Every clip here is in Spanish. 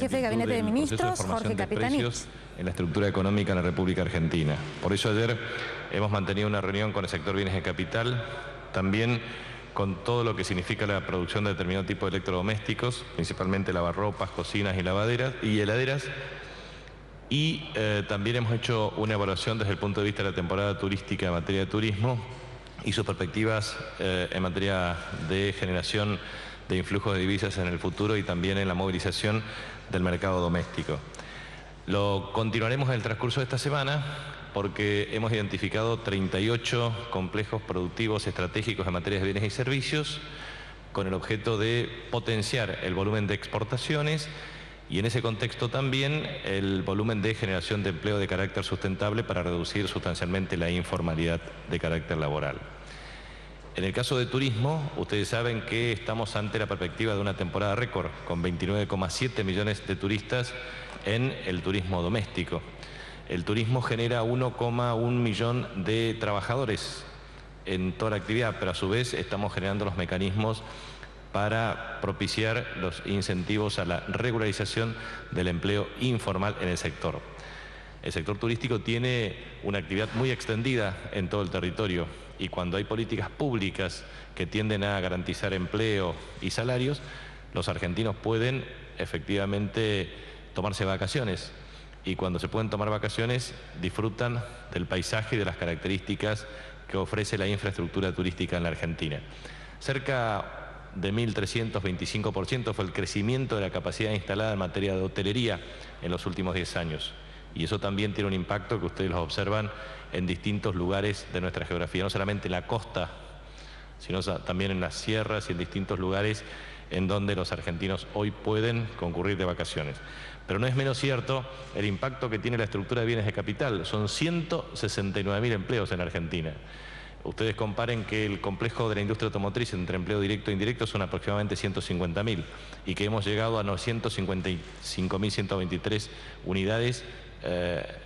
Jefe de Gabinete de Ministros, Jorge Capitanich. En la estructura económica en la República Argentina. Por eso ayer hemos mantenido una reunión con el sector bienes de capital, también con todo lo que significa la producción de determinado tipo de electrodomésticos, principalmente lavarropas, cocinas y lavaderas y heladeras. Y también hemos hecho una evaluación desde el punto de vista de la temporada turística en materia de turismo y sus perspectivas en materia de generación de influjos de divisas en el futuro y también en la movilización del mercado doméstico. Lo continuaremos en el transcurso de esta semana porque hemos identificado 38 complejos productivos estratégicos en materia de bienes y servicios con el objeto de potenciar el volumen de exportaciones y en ese contexto también el volumen de generación de empleo de carácter sustentable para reducir sustancialmente la informalidad de carácter laboral. En el caso de turismo, ustedes saben que estamos ante la perspectiva de una temporada récord con 29,7 millones de turistas en el turismo doméstico. El turismo genera 1,1 millón de trabajadores en toda la actividad, pero a su vez estamos generando los mecanismos para propiciar los incentivos a la regularización del empleo informal en el sector. El sector turístico tiene una actividad muy extendida en todo el territorio y cuando hay políticas públicas que tienden a garantizar empleo y salarios, los argentinos pueden efectivamente tomarse vacaciones y cuando se pueden tomar vacaciones disfrutan del paisaje y de las características que ofrece la infraestructura turística en la Argentina. Cerca de 1.325% fue el crecimiento de la capacidad instalada en materia de hotelería en los últimos 10 años. Y eso también tiene un impacto que ustedes lo observan en distintos lugares de nuestra geografía, no solamente en la costa, sino también en las sierras y en distintos lugares en donde los argentinos hoy pueden concurrir de vacaciones. Pero no es menos cierto el impacto que tiene la estructura de bienes de capital. Son 169.000 empleos en Argentina. Ustedes comparen que el complejo de la industria automotriz entre empleo directo e indirecto son aproximadamente 150.000 y que hemos llegado a 955.123 unidades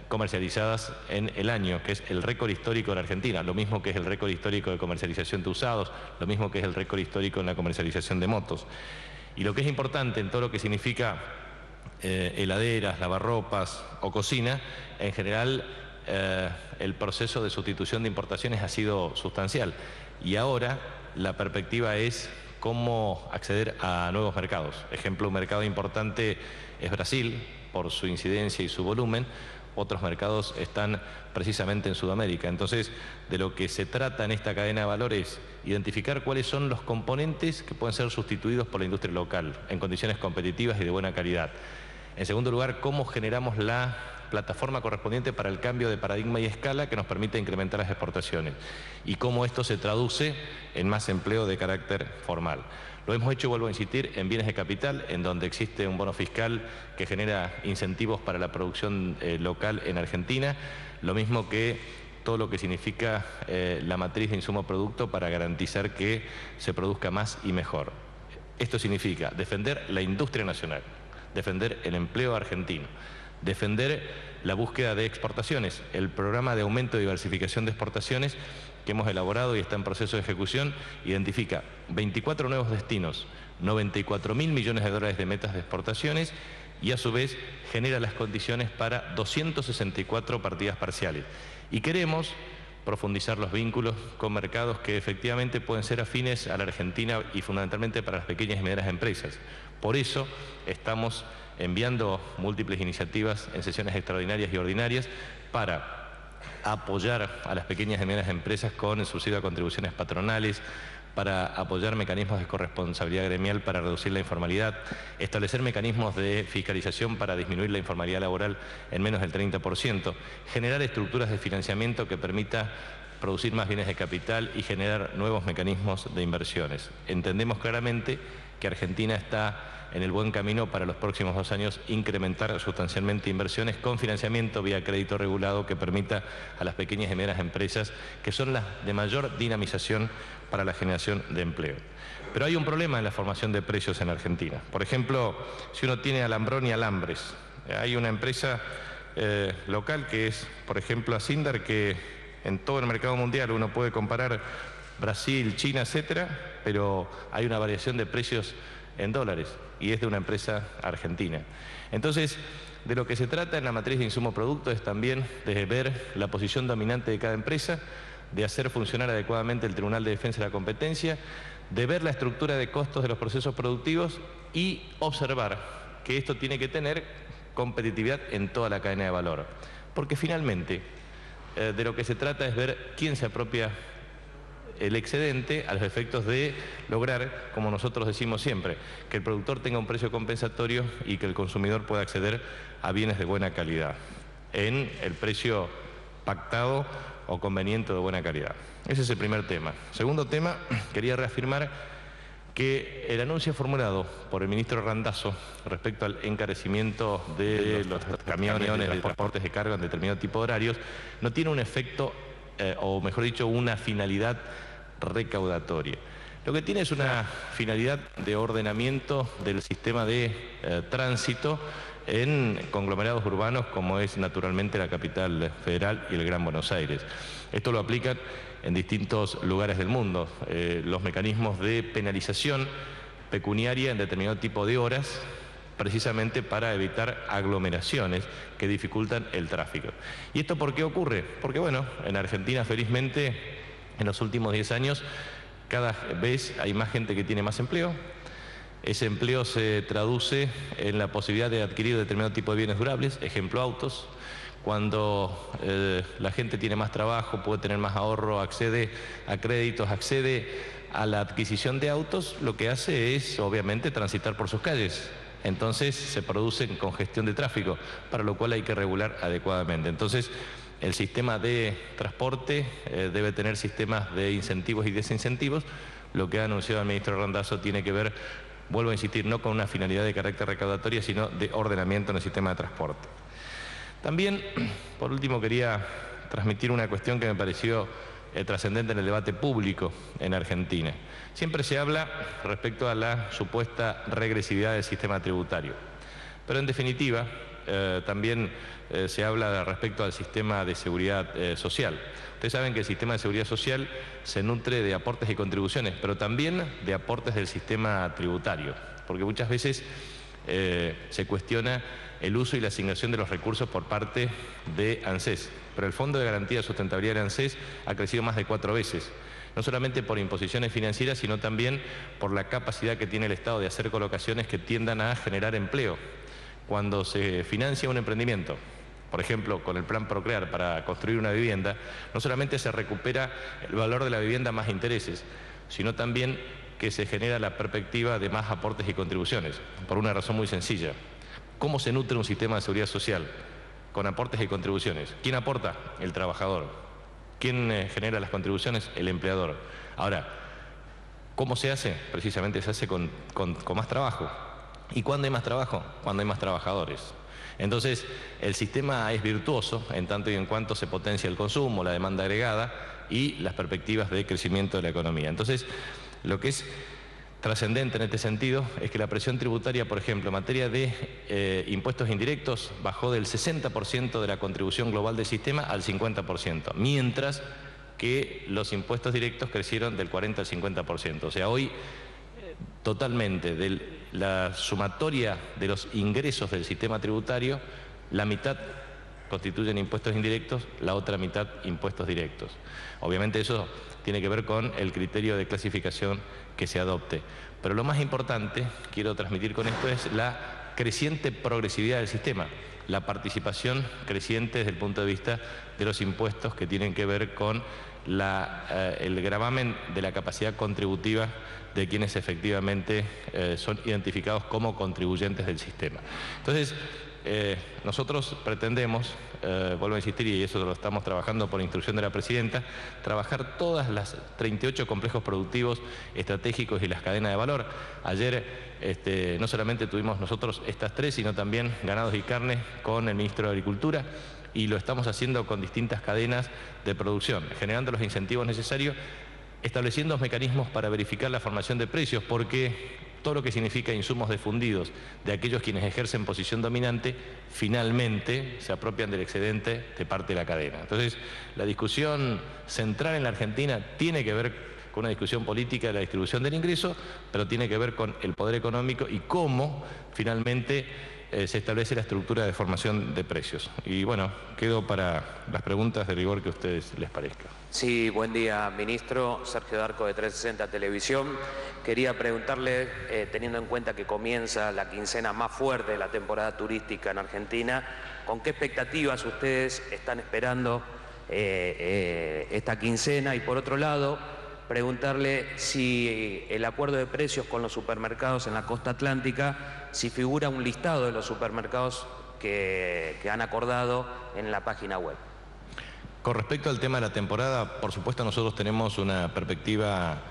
comercializadas en el año, que es el récord histórico en Argentina, lo mismo que es el récord histórico de comercialización de usados, lo mismo que es el récord histórico en la comercialización de motos. Y lo que es importante en todo lo que significa heladeras, lavarropas o cocina, en general el proceso de sustitución de importaciones ha sido sustancial y ahora la perspectiva es cómo acceder a nuevos mercados. Ejemplo, un mercado importante es Brasil, por su incidencia y su volumen. Otros mercados están precisamente en Sudamérica. Entonces, de lo que se trata en esta cadena de valor es identificar cuáles son los componentes que pueden ser sustituidos por la industria local en condiciones competitivas y de buena calidad. En segundo lugar, cómo generamos la plataforma correspondiente para el cambio de paradigma y escala que nos permite incrementar las exportaciones y cómo esto se traduce en más empleo de carácter formal. Lo hemos hecho, vuelvo a insistir, en bienes de capital, en donde existe un bono fiscal que genera incentivos para la producción local en Argentina, lo mismo que todo lo que significa la matriz de insumo producto para garantizar que se produzca más y mejor. Esto significa defender la industria nacional, defender el empleo argentino, defender la búsqueda de exportaciones, el programa de aumento y diversificación de exportaciones que hemos elaborado y está en proceso de ejecución, identifica 24 nuevos destinos, 94.000 millones de dólares de metas de exportaciones y a su vez genera las condiciones para 264 partidas parciales. Y queremos profundizar los vínculos con mercados que efectivamente pueden ser afines a la Argentina y fundamentalmente para las pequeñas y medianas empresas. Por eso estamos enviando múltiples iniciativas en sesiones extraordinarias y ordinarias para apoyar a las pequeñas y medianas empresas con el subsidio a contribuciones patronales, para apoyar mecanismos de corresponsabilidad gremial para reducir la informalidad, establecer mecanismos de fiscalización para disminuir la informalidad laboral en menos del 30%, generar estructuras de financiamiento que permita producir más bienes de capital y generar nuevos mecanismos de inversiones. Entendemos claramente que Argentina está en el buen camino para los próximos 2 años incrementar sustancialmente inversiones con financiamiento vía crédito regulado que permita a las pequeñas y medianas empresas que son las de mayor dinamización para la generación de empleo. Pero hay un problema en la formación de precios en Argentina. Por ejemplo, si uno tiene Alambrón y Alambres, hay una empresa local que es, por ejemplo, Asindar, que en todo el mercado mundial uno puede comparar Brasil, China, etcétera, pero hay una variación de precios en dólares y es de una empresa argentina. Entonces, de lo que se trata en la matriz de insumo-producto es también de ver la posición dominante de cada empresa, de hacer funcionar adecuadamente el Tribunal de Defensa de la Competencia, de ver la estructura de costos de los procesos productivos y observar que esto tiene que tener competitividad en toda la cadena de valor. Porque finalmente, de lo que se trata es ver quién se apropia el excedente a los efectos de lograr, como nosotros decimos siempre, que el productor tenga un precio compensatorio y que el consumidor pueda acceder a bienes de buena calidad en el precio pactado o conveniente de buena calidad. Ese es el primer tema. Segundo tema, quería reafirmar que el anuncio formulado por el ministro Randazzo respecto al encarecimiento de los camiones de transportes de carga en determinado tipo de horarios no tiene un efecto, o mejor dicho, una finalidad recaudatoria. Lo que tiene es una finalidad de ordenamiento del sistema de tránsito en conglomerados urbanos como es naturalmente la capital federal y el Gran Buenos Aires. Esto lo aplican en distintos lugares del mundo. Los mecanismos de penalización pecuniaria en determinado tipo de horas, precisamente para evitar aglomeraciones que dificultan el tráfico. ¿Y esto por qué ocurre? Porque bueno, en Argentina felizmente en los últimos 10 años cada vez hay más gente que tiene más empleo. Ese empleo se traduce en la posibilidad de adquirir determinado tipo de bienes durables, ejemplo autos. Cuando la gente tiene más trabajo, puede tener más ahorro, accede a créditos, accede a la adquisición de autos, lo que hace es obviamente transitar por sus calles. Entonces se produce congestión de tráfico, para lo cual hay que regular adecuadamente. Entonces el sistema de transporte debe tener sistemas de incentivos y desincentivos. Lo que ha anunciado el ministro Randazzo tiene que ver, vuelvo a insistir, no con una finalidad de carácter recaudatoria, sino de ordenamiento en el sistema de transporte. También, por último, quería transmitir una cuestión que me pareció trascendente en el debate público en Argentina. Siempre se habla respecto a la supuesta regresividad del sistema tributario, pero en definitiva también se habla respecto al sistema de seguridad social. Ustedes saben que el sistema de seguridad social se nutre de aportes y contribuciones, pero también de aportes del sistema tributario, porque muchas veces se cuestiona el uso y la asignación de los recursos por parte de ANSES, pero el Fondo de Garantía de Sustentabilidad de ANSES ha crecido más de 4 veces, no solamente por imposiciones financieras, sino también por la capacidad que tiene el Estado de hacer colocaciones que tiendan a generar empleo. Cuando se financia un emprendimiento, por ejemplo, con el plan Procrear para construir una vivienda, no solamente se recupera el valor de la vivienda más intereses, sino también que se genera la perspectiva de más aportes y contribuciones, por una razón muy sencilla. ¿Cómo se nutre un sistema de seguridad social? Con aportes y contribuciones. ¿Quién aporta? El trabajador. ¿Quién genera las contribuciones? El empleador. Ahora, ¿cómo se hace? Precisamente se hace con más trabajo. ¿Y cuándo hay más trabajo? Cuando hay más trabajadores. Entonces, el sistema es virtuoso en tanto y en cuanto se potencia el consumo, la demanda agregada y las perspectivas de crecimiento de la economía. Entonces, lo que es trascendente en este sentido es que la presión tributaria, por ejemplo, en materia de impuestos indirectos, bajó del 60% de la contribución global del sistema al 50%, mientras que los impuestos directos crecieron del 40 al 50%. O sea, hoy totalmente de la sumatoria de los ingresos del sistema tributario, la mitad constituyen impuestos indirectos, la otra mitad impuestos directos. Obviamente eso tiene que ver con el criterio de clasificación que se adopte. Pero lo más importante, quiero transmitir con esto, es la creciente progresividad del sistema, la participación creciente desde el punto de vista de los impuestos que tienen que ver con el gravamen de la capacidad contributiva de quienes efectivamente son identificados como contribuyentes del sistema. Entonces, nosotros pretendemos, vuelvo a insistir, y eso lo estamos trabajando por instrucción de la Presidenta, trabajar todas las 38 complejos productivos estratégicos y las cadenas de valor. Ayer no solamente tuvimos nosotros estas 3, sino también ganados y carne con el Ministro de Agricultura, y lo estamos haciendo con distintas cadenas de producción, generando los incentivos necesarios, estableciendo mecanismos para verificar la formación de precios, porque todo lo que significa insumos difundidos de aquellos quienes ejercen posición dominante, finalmente se apropian del excedente de parte de la cadena. Entonces, la discusión central en la Argentina tiene que ver con una discusión política de la distribución del ingreso, pero tiene que ver con el poder económico y cómo finalmente se establece la estructura de formación de precios. Y bueno, quedo para las preguntas de rigor que a ustedes les parezca. Sí, buen día, ministro. Sergio Darco de 360 Televisión. Quería preguntarle, teniendo en cuenta que comienza la quincena más fuerte de la temporada turística en Argentina, ¿con qué expectativas ustedes están esperando esta quincena? Y por otro lado, preguntarle si el acuerdo de precios con los supermercados en la costa atlántica, si figura un listado de los supermercados que han acordado en la página web. Con respecto al tema de la temporada, por supuesto nosotros tenemos una perspectiva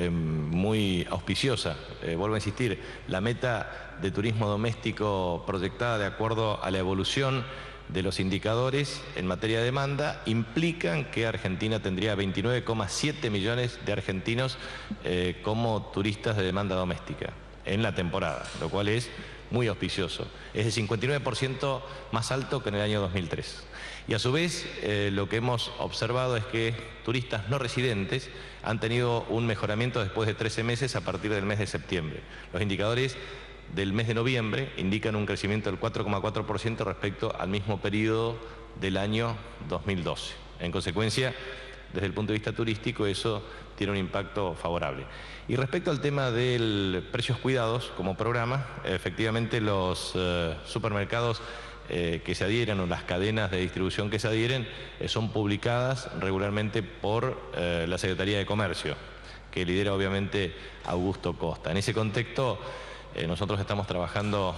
muy auspiciosa. Vuelvo a insistir, la meta de turismo doméstico proyectada de acuerdo a la evolución de los indicadores en materia de demanda implican que Argentina tendría 29,7 millones de argentinos como turistas de demanda doméstica en la temporada, lo cual es muy auspicioso. Es el 59% más alto que en el año 2003. Y a su vez, lo que hemos observado es que turistas no residentes han tenido un mejoramiento después de 13 meses a partir del mes de septiembre. Los indicadores del mes de noviembre indican un crecimiento del 4,4% respecto al mismo periodo del año 2012. En consecuencia, desde el punto de vista turístico, eso tiene un impacto favorable. Y respecto al tema de precios cuidados como programa, efectivamente los supermercados que se adhieren o las cadenas de distribución que se adhieren son publicadas regularmente por la Secretaría de Comercio, que lidera obviamente Augusto Costa. En ese contexto, nosotros estamos trabajando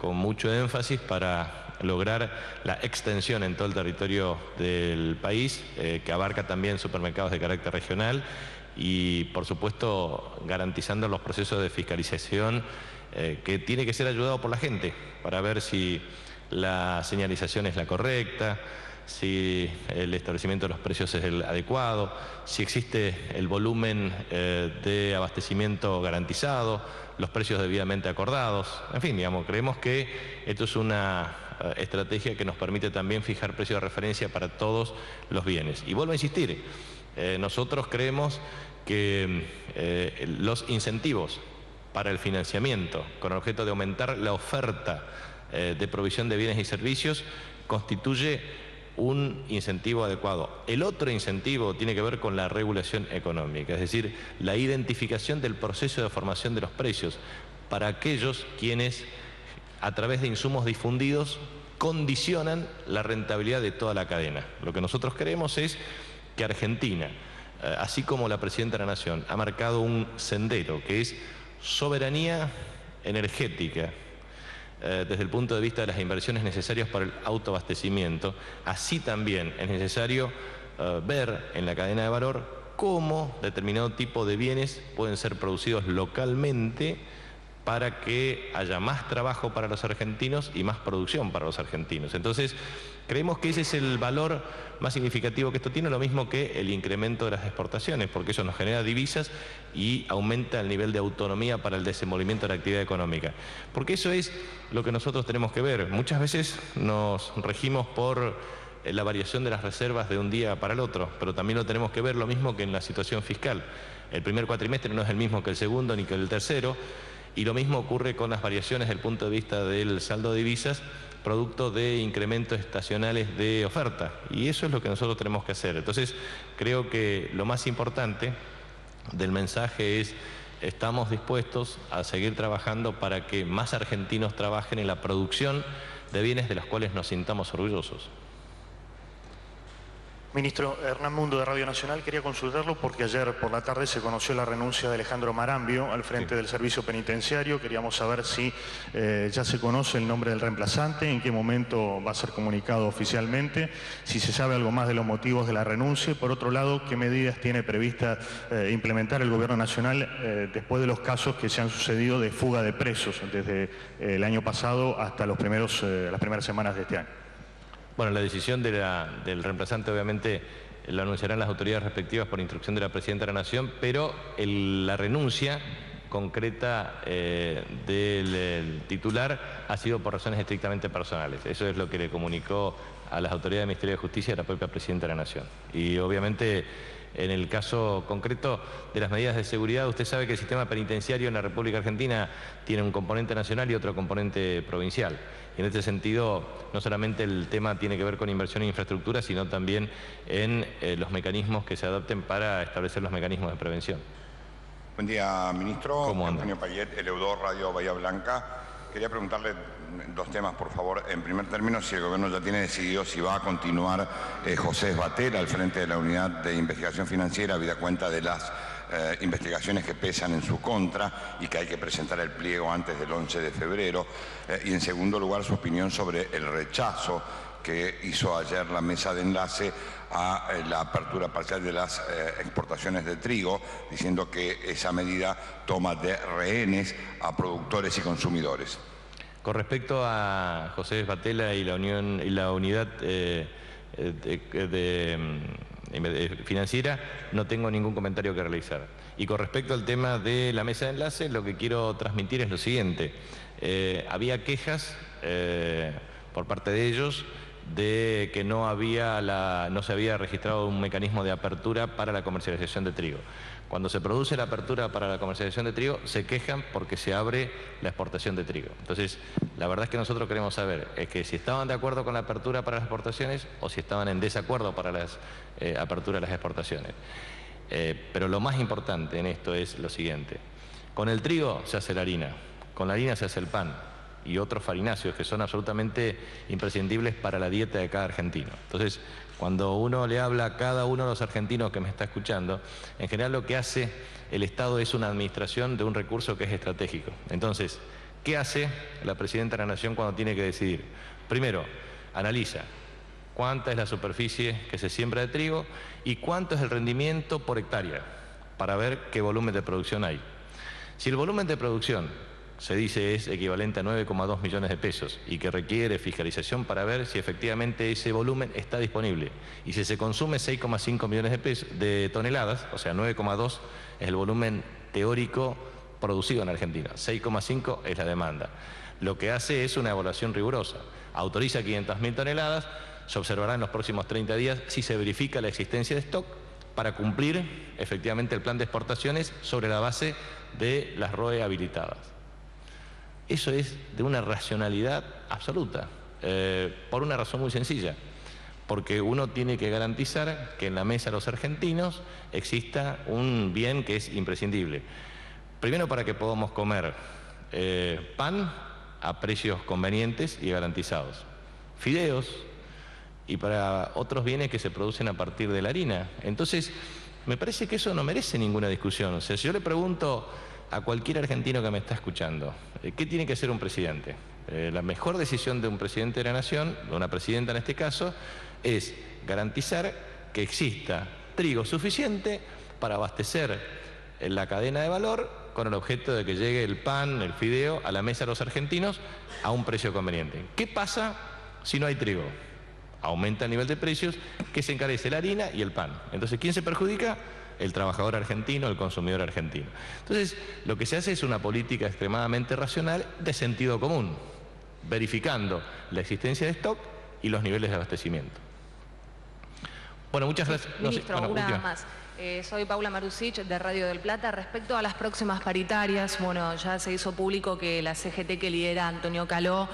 con mucho énfasis para lograr la extensión en todo el territorio del país, que abarca también supermercados de carácter regional y, por supuesto, garantizando los procesos de fiscalización que tiene que ser ayudado por la gente para ver si la señalización es la correcta, si el establecimiento de los precios es el adecuado, si existe el volumen de abastecimiento garantizado, los precios debidamente acordados. En fin, digamos, creemos que esto es una estrategia que nos permite también fijar precios de referencia para todos los bienes. Y vuelvo a insistir, nosotros creemos que los incentivos para el financiamiento con el objeto de aumentar la oferta de provisión de bienes y servicios constituye un incentivo adecuado. El otro incentivo tiene que ver con la regulación económica, es decir, la identificación del proceso de formación de los precios para aquellos quienes, a través de insumos difundidos, condicionan la rentabilidad de toda la cadena. Lo que nosotros queremos es que Argentina, así como la Presidenta de la Nación, ha marcado un sendero que es soberanía energética, desde el punto de vista de las inversiones necesarias para el autoabastecimiento, así también es necesario ver en la cadena de valor cómo determinado tipo de bienes pueden ser producidos localmente para que haya más trabajo para los argentinos y más producción para los argentinos. Entonces, creemos que ese es el valor más significativo que esto tiene, lo mismo que el incremento de las exportaciones, porque eso nos genera divisas y aumenta el nivel de autonomía para el desenvolvimiento de la actividad económica. Porque eso es lo que nosotros tenemos que ver. Muchas veces nos regimos por la variación de las reservas de un día para el otro, pero también lo tenemos que ver lo mismo que en la situación fiscal. El primer cuatrimestre no es el mismo que el segundo ni que el tercero, y lo mismo ocurre con las variaciones desde el punto de vista del saldo de divisas, producto de incrementos estacionales de oferta. Y eso es lo que nosotros tenemos que hacer. Entonces, creo que lo más importante del mensaje es: estamos dispuestos a seguir trabajando para que más argentinos trabajen en la producción de bienes de los cuales nos sintamos orgullosos. Ministro, Hernán Mundo de Radio Nacional, quería consultarlo porque ayer por la tarde se conoció la renuncia de Alejandro Marambio al frente del servicio penitenciario. Queríamos saber si ya se conoce el nombre del reemplazante, en qué momento va a ser comunicado oficialmente, si se sabe algo más de los motivos de la renuncia y, por otro lado, qué medidas tiene prevista implementar el Gobierno Nacional después de los casos que se han sucedido de fuga de presos desde el año pasado hasta las primeras semanas de este año. Bueno, la decisión del reemplazante obviamente la anunciarán las autoridades respectivas por instrucción de la Presidenta de la Nación, pero la renuncia concreta del titular ha sido por razones estrictamente personales. Eso es lo que le comunicó a las autoridades del Ministerio de Justicia y a la propia Presidenta de la Nación. Y obviamente en el caso concreto de las medidas de seguridad, usted sabe que el sistema penitenciario en la República Argentina tiene un componente nacional y otro componente provincial. Y en este sentido, no solamente el tema tiene que ver con inversión en infraestructura, sino también en los mecanismos que se adopten para establecer los mecanismos de prevención. Buen día, ministro. ¿Cómo anda? Antonio Payet, Eleudor, Radio Bahía Blanca. Quería preguntarle dos temas, por favor. En primer término, si el gobierno ya tiene decidido si va a continuar José Esbater al frente de la Unidad de Investigación Financiera, habida cuenta de las investigaciones que pesan en su contra y que hay que presentar el pliego antes del 11 de febrero. Y en segundo lugar, su opinión sobre el rechazo que hizo ayer la mesa de enlace a la apertura parcial de las exportaciones de trigo, diciendo que esa medida toma de rehenes a productores y consumidores. Con respecto a José Esbatela y la unidad financiera, no tengo ningún comentario que realizar. Y con respecto al tema de la mesa de enlace, lo que quiero transmitir es lo siguiente. Había quejas por parte de ellos de que no se había registrado un mecanismo de apertura para la comercialización de trigo. Cuando se produce la apertura para la comercialización de trigo, se quejan porque se abre la exportación de trigo. Entonces, la verdad es que nosotros queremos saber es que si estaban de acuerdo con la apertura para las exportaciones o si estaban en desacuerdo para la apertura de las exportaciones. Pero lo más importante en esto es lo siguiente. Con el trigo se hace la harina, con la harina se hace el pan y otros farináceos que son absolutamente imprescindibles para la dieta de cada argentino. Entonces, cuando uno le habla a cada uno de los argentinos que me está escuchando, en general lo que hace el Estado es una administración de un recurso que es estratégico. Entonces, ¿qué hace la Presidenta de la Nación cuando tiene que decidir? Primero, analiza cuánta es la superficie que se siembra de trigo y cuánto es el rendimiento por hectárea, para ver qué volumen de producción hay. Si el volumen de producción se dice es equivalente a 9,2 millones de pesos y que requiere fiscalización para ver si efectivamente ese volumen está disponible. Y si se consume 6,5 millones de toneladas, o sea, 9,2 es el volumen teórico producido en Argentina, 6,5 es la demanda. Lo que hace es una evaluación rigurosa. Autoriza 500.000 toneladas, se observará en los próximos 30 días si se verifica la existencia de stock para cumplir efectivamente el plan de exportaciones sobre la base de las ROE habilitadas. Eso es de una racionalidad absoluta, por una razón muy sencilla, porque uno tiene que garantizar que en la mesa de los argentinos exista un bien que es imprescindible. Primero, para que podamos comer pan a precios convenientes y garantizados, fideos y para otros bienes que se producen a partir de la harina. Entonces, me parece que eso no merece ninguna discusión. O sea, si yo le pregunto a cualquier argentino que me está escuchando, ¿qué tiene que hacer un presidente? La mejor decisión de un presidente de la nación, de una presidenta en este caso, es garantizar que exista trigo suficiente para abastecer la cadena de valor con el objeto de que llegue el pan, el fideo, a la mesa de los argentinos a un precio conveniente. ¿Qué pasa si no hay trigo? Aumenta el nivel de precios, que se encarece la harina y el pan. Entonces, ¿quién se perjudica? El trabajador argentino, el consumidor argentino. Entonces, lo que se hace es una política extremadamente racional de sentido común, verificando la existencia de stock y los niveles de abastecimiento. Bueno, muchas gracias. Ministro, una más. Soy Paula Marusic de Radio del Plata. Respecto a las próximas paritarias, bueno, ya se hizo público que la CGT que lidera Antonio Caló,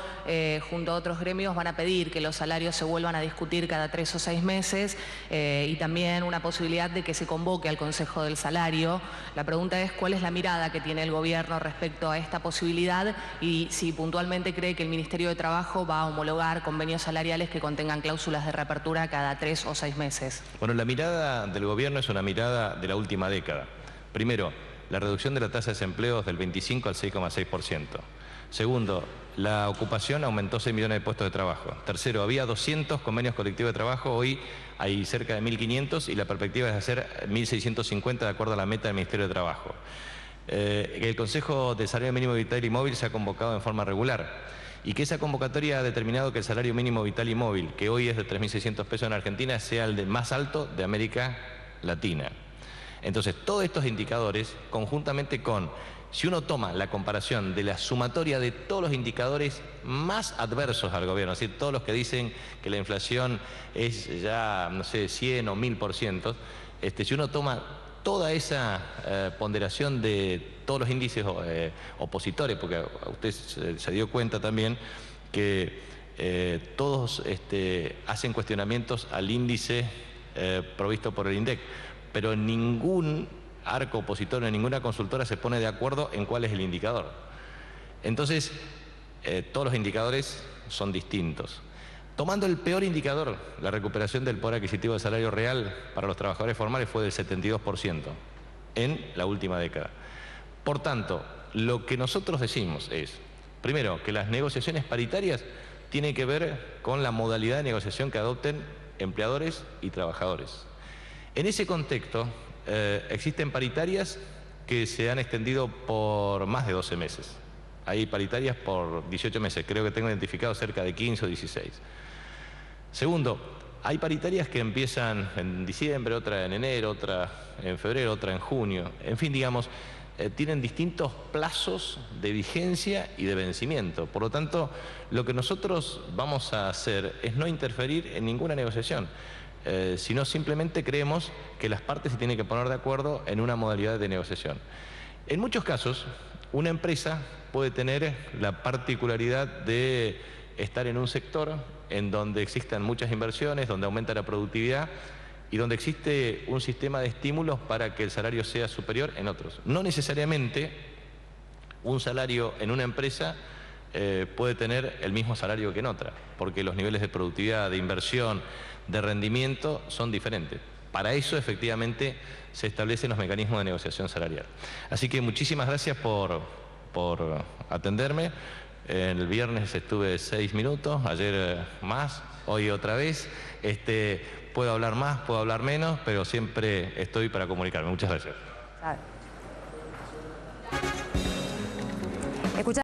junto a otros gremios, van a pedir que los salarios se vuelvan a discutir cada 3 o 6 meses y también una posibilidad de que se convoque al Consejo del Salario. La pregunta es cuál es la mirada que tiene el gobierno respecto a esta posibilidad y si puntualmente cree que el Ministerio de Trabajo va a homologar convenios salariales que contengan cláusulas de reapertura cada 3 o 6 meses. Bueno, la mirada del gobierno es una mirada de la última década. Primero, la reducción de la tasa de desempleo del 25 al 6,6%. Segundo, la ocupación aumentó 6 millones de puestos de trabajo. Tercero, había 200 convenios colectivos de trabajo, hoy hay cerca de 1.500 y la perspectiva es hacer 1.650 de acuerdo a la meta del Ministerio de Trabajo. El Consejo de Salario Mínimo Vital y Móvil se ha convocado en forma regular y que esa convocatoria ha determinado que el salario mínimo vital y móvil, que hoy es de 3.600 pesos en Argentina, sea el más alto de América Latina. Entonces, todos estos indicadores, conjuntamente con, si uno toma la comparación de la sumatoria de todos los indicadores más adversos al gobierno, es decir, todos los que dicen que la inflación es ya, no sé, 100 o 1000%, si uno toma toda esa ponderación de todos los índices opositores, porque usted se dio cuenta también que todos hacen cuestionamientos al índice provisto por el INDEC, pero ningún arco opositor, ninguna consultora se pone de acuerdo en cuál es el indicador. Entonces, todos los indicadores son distintos. Tomando el peor indicador, la recuperación del poder adquisitivo del salario real para los trabajadores formales fue del 72% en la última década. Por tanto, lo que nosotros decimos es, primero, que las negociaciones paritarias tienen que ver con la modalidad de negociación que adopten empleadores y trabajadores. En ese contexto, existen paritarias que se han extendido por más de 12 meses. Hay paritarias por 18 meses, creo que tengo identificado cerca de 15 o 16. Segundo, hay paritarias que empiezan en diciembre, otra en enero, otra en febrero, otra en junio. En fin, digamos, tienen distintos plazos de vigencia y de vencimiento. Por lo tanto, lo que nosotros vamos a hacer es no interferir en ninguna negociación, sino simplemente creemos que las partes se tienen que poner de acuerdo en una modalidad de negociación. En muchos casos, una empresa puede tener la particularidad de estar en un sector en donde existan muchas inversiones, donde aumenta la productividad y donde existe un sistema de estímulos para que el salario sea superior en otros. No necesariamente un salario en una empresa puede tener el mismo salario que en otra, porque los niveles de productividad, de inversión, de rendimiento son diferentes. Para eso, efectivamente, se establecen los mecanismos de negociación salarial. Así que muchísimas gracias por atenderme. El viernes estuve 6 minutos, ayer más, hoy otra vez. Puedo hablar más, puedo hablar menos, pero siempre estoy para comunicarme. Muchas gracias.